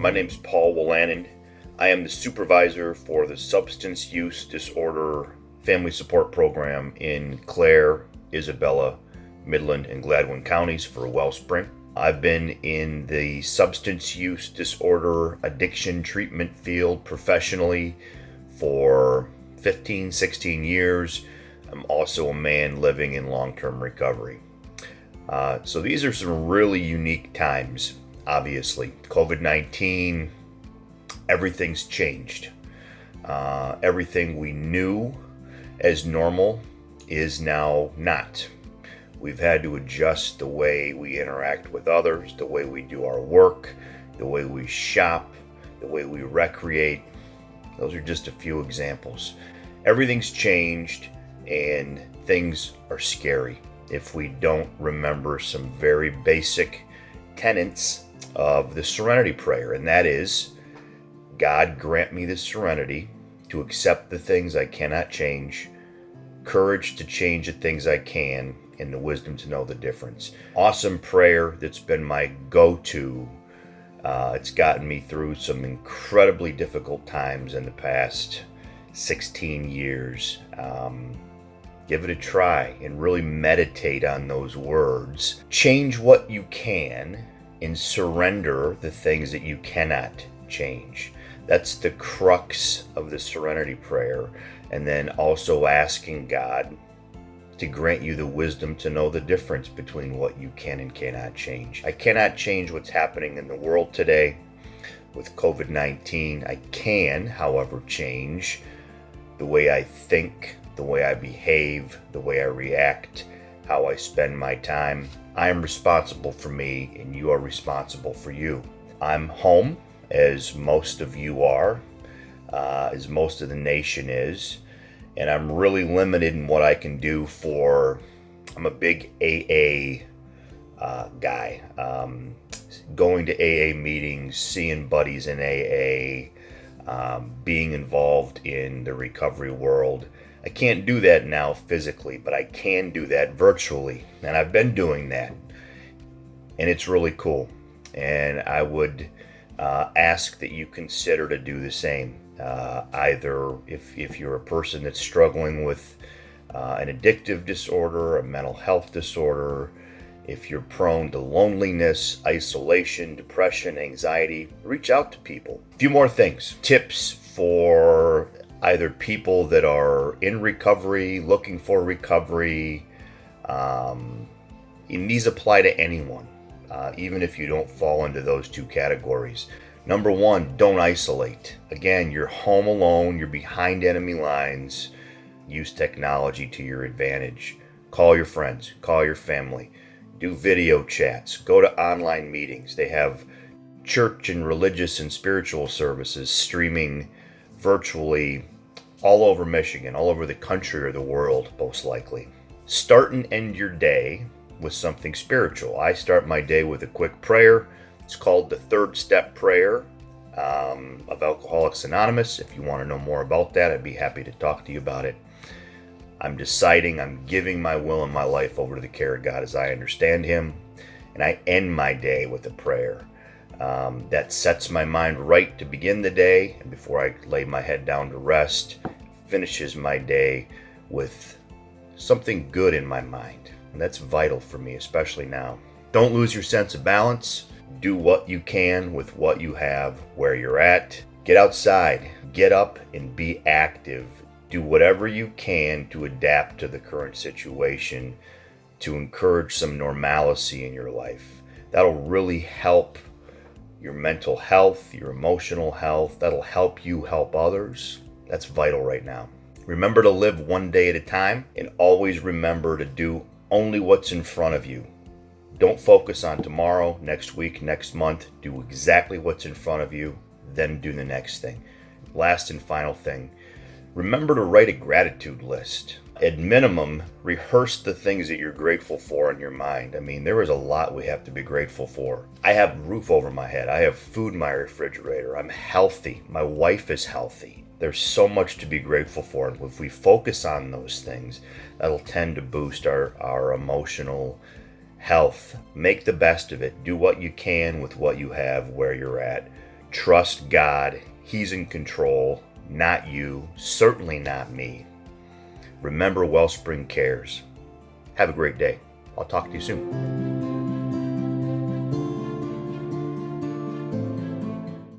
My name's Paul Willannon. I am the supervisor for the Substance Use Disorder Family Support Program in Clare, Isabella, Midland, and Gladwin counties for Wellspring. I've been in the substance use disorder addiction treatment field professionally for 15, 16 years. I'm also a man living in long-term recovery. So these are some really unique times, obviously. COVID-19, everything's changed. Everything we knew as normal is now not. We've had to adjust the way we interact with others, the way we do our work, the way we shop, the way we recreate. Those are just a few examples. Everything's changed and things are scary if we don't remember some very basic tenets of the serenity prayer, and that is, God grant me the serenity to accept the things I cannot change, courage to change the things I can, and the wisdom to know the difference. Awesome prayer that's been my go-to. It's gotten me through some incredibly difficult times in the past 16 years. Give it a try and really meditate on those words. Change what you can and surrender the things that you cannot change. That's the crux of the serenity prayer. And then also asking God to grant you the wisdom to know the difference between what you can and cannot change. I cannot change what's happening in the world today with COVID-19. I can, however, change the way I think, the way I behave, the way I react, how I spend my time. I am responsible for me, and you are responsible for you. I'm home, as most of you are, as most of the nation is, and I'm really limited in what I can do I'm a big AA guy. Going to AA meetings, seeing buddies in AA, being involved in the recovery world. I can't do that now physically, but I can do that virtually, and I've been doing that, and it's really cool. And I would ask that you consider to do the same. Either if you're a person that's struggling with an addictive disorder, a mental health disorder, if you're prone to loneliness, isolation, depression, anxiety, reach out to people. A few more things. Tips for either people that are in recovery, looking for recovery, and these apply to anyone, even if you don't fall into those two categories. Number one, don't isolate. Again, you're home alone, you're behind enemy lines. Use technology to your advantage. Call your friends, call your family, do video chats, go to online meetings. They have church and religious and spiritual services streaming virtually all over Michigan, all over the country or the world, most likely. Start and end your day with something spiritual. I start my day with a quick prayer. It's called the third step prayer of Alcoholics Anonymous. If you want to know more about that, I'd be happy to talk to you about it. I'm giving my will and my life over to the care of God as I understand Him. And I end my day with a prayer that sets my mind right to begin the day. And before I lay my head down to rest, finishes my day with something good in my mind. And that's vital for me, especially now. Don't lose your sense of balance. Do what you can with what you have where you're at. Get outside, get up and be active. Do whatever you can to adapt to the current situation, to encourage some normalcy in your life. That'll really help your mental health, your emotional health. That'll help you help others. That's vital right now. Remember to live one day at a time, and always remember to do only what's in front of you. Don't focus on tomorrow, next week, next month. Do exactly what's in front of you, then do the next thing. Last and final thing, remember to write a gratitude list. At minimum, rehearse the things that you're grateful for in your mind. I mean, there is a lot we have to be grateful for. I have a roof over my head. I have food in my refrigerator. I'm healthy. My wife is healthy. There's so much to be grateful for. And if we focus on those things, that'll tend to boost our emotional health. Make the best of it. Do what you can with what you have where you're at. Trust God. He's in control, not you, certainly not me. Remember, Wellspring cares. Have a great day. I'll talk to you soon.